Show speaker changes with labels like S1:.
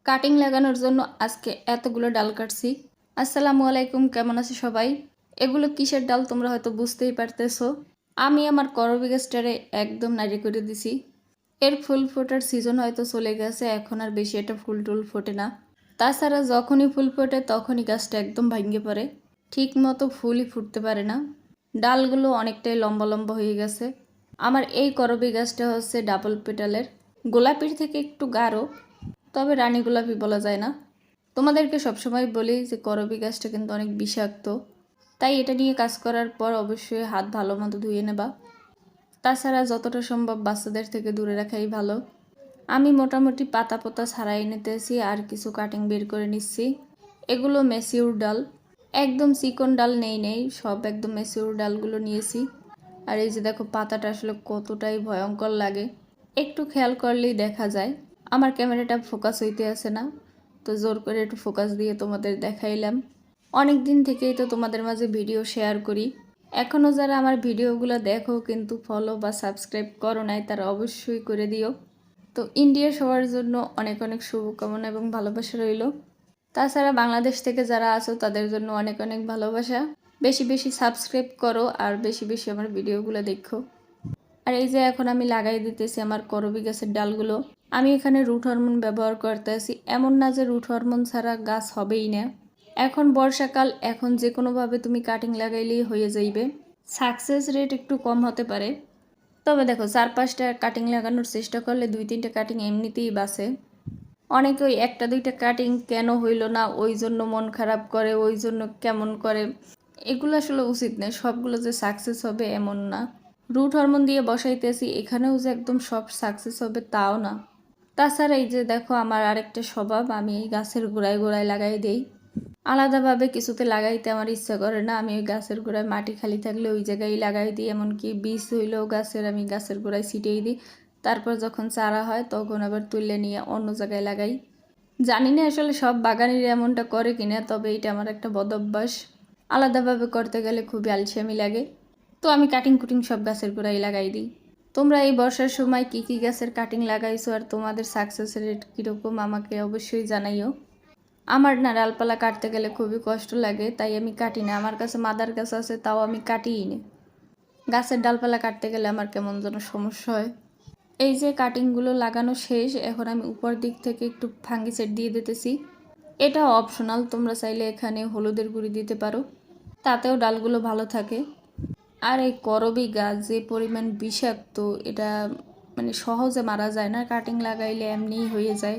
S1: Cutting লাগানোর জন্য আজকে এতগুলো ডাল কাটছি। আসসালামু আলাইকুম, কেমন আছে সবাই? এগুলো কিসের ডাল তোমরা হয়তো বুঝতেই পারতেছো। আমি আমার করবী গাছটারে একদম নাড়ি করে দিছি। এর ফুল ফোটার সিজন হয়তো চলে গেছে, এখন আর বেশি এটা ফুল টুল ফোটে না। তাছাড়া যখনই ফুল ফোটে তখনই গাছটা একদম ভাঙে পড়ে, ঠিক মতো ফুলই ফুটতে পারে না। ডালগুলো অনেকটাই লম্বা লম্বা হয়ে গেছে। আমার এই করবী গাছটা হচ্ছে ডাবল পেটালের, গোলাপির থেকে একটু গাঢ়, তবে রানী গোলাপি বলা যায় না। তোমাদেরকে সবসময় বলি যে করবী গাছটা কিন্তু অনেক বিষাক্ত, তাই এটা নিয়ে কাজ করার পর অবশ্যই হাত ভালো মতো ধুয়ে নেবা। তাছাড়া যতটা সম্ভব বাচ্চাদের থেকে দূরে রাখাই ভালো। আমি মোটামুটি পাতা পোতা ছাড়াই নিতেছি আর কিছু কাটিং বের করে নিচ্ছি। এগুলো মেসিউর ডাল, একদম চিকন ডাল নেই, সব একদম মেসিউর ডালগুলো নিয়েছি। আর এই যে দেখো পাতাটা আসলে কতটাই ভয়ঙ্কর লাগে, একটু খেয়াল করলেই দেখা যায়। আমার ক্যামেরাটা ফোকাস হইতে আসে না, তো জোর করে একটু ফোকাস দিয়ে তোমাদের দেখাইলাম। অনেক দিন থেকেই তো তোমাদের মাঝে ভিডিও শেয়ার করি, এখনও যারা আমার ভিডিওগুলো দেখো কিন্তু ফলো বা সাবস্ক্রাইব করো নাই, তারা অবশ্যই করে দিও। তো ইন্ডিয়ার সবার জন্য অনেক অনেক শুভকামনা এবং ভালোবাসা রইল। তাছাড়া বাংলাদেশ থেকে যারা আছো তাদের জন্য অনেক অনেক ভালোবাসা। বেশি বেশি সাবস্ক্রাইব করো আর বেশি বেশি আমার ভিডিওগুলো দেখো। আর এই যে এখন আমি লাগাই দিতেছি আমার করবী গাছের ডালগুলো। আমি এখানে রুট হরমোন ব্যবহার করতেছি, এমন না যে রুট হরমোন ছাড়া গাছ হবেই না। এখন বর্ষাকাল, এখন যে কোনোভাবে তুমি কাটিং লাগাইলেই হয়ে যাইবে। সাকসেস রেট একটু কম হতে পারে, তবে দেখো 4-5টা কাটিং লাগানোর চেষ্টা করলে 2-3টা কাটিং এমনিতেই বাঁচে। অনেকে ওই 1-2টা কাটিং কেন হইল না ওই জন্য মন খারাপ করে, ওই জন্য কেমন করে। এগুলো আসলে উচিত নয়, সবগুলো যে সাকসেস হবে এমন না। রুট হরমোন দিয়ে বসাইতেছি, এখানেও যে একদম সব সাকসেস হবে তাও না। তাছাড়া এই যে দেখো আমার আরেকটা স্বভাব, আমি এই গাছের গোড়ায় গোড়ায় লাগাই দেই। আলাদাভাবে কিছুতে লাগাইতে আমার ইচ্ছা করে না, আমি ওই গাছের গোড়ায় মাটি খালি থাকলে ওই জায়গায় লাগাই দিই। এমনকি বীজ হইলেও গাছের আমি গাছের গোড়ায় ছিটিয়ে দিই। তারপর যখন চারা হয় তখন আবার তুলে নিয়ে অন্য জায়গায় লাগাই। জানি না আসলে সব বাগানিরা এমনটা করে কিনা, তবে এটা আমার একটা বদ অভ্যাস। আলাদাভাবে করতে গেলে খুবই আলসেমি লাগে, তো আমি কাটিং কুটিং সব গাছের গোড়ায় লাগাই দিই। তোমরা এই বর্ষার সময় কি কি গাছের কাটিং লাগাইছো আর তোমাদের সাকসেস রেট কীরকম আমাকে অবশ্যই জানাইও। আমার না ডালপালা কাটতে গেলে খুবই কষ্ট লাগে, তাই আমি কাটি না। আমার কাছে মাদার গাছ আছে, তাও আমি কাটিই না। গাছের ডালপালা কাটতে গেলে আমার কেমন যেন সমস্যা হয়। এই যে কাটিংগুলো লাগানো শেষ, এখন আমি উপর দিক থেকে একটু ফাঙ্গিসাইড দিয়ে দিতেছি। এটা অপশনাল, তোমরা চাইলে এখানে হলুদের গুঁড়ি দিতে পারো, তাতেও ডালগুলো ভালো থাকে। আর এই করবী গাছ যে পরিমাণ বিষাক্ত, এটা মানে সহজে মারা যায় না, কাটিং লাগাইলে এমনিই হয়ে যায়।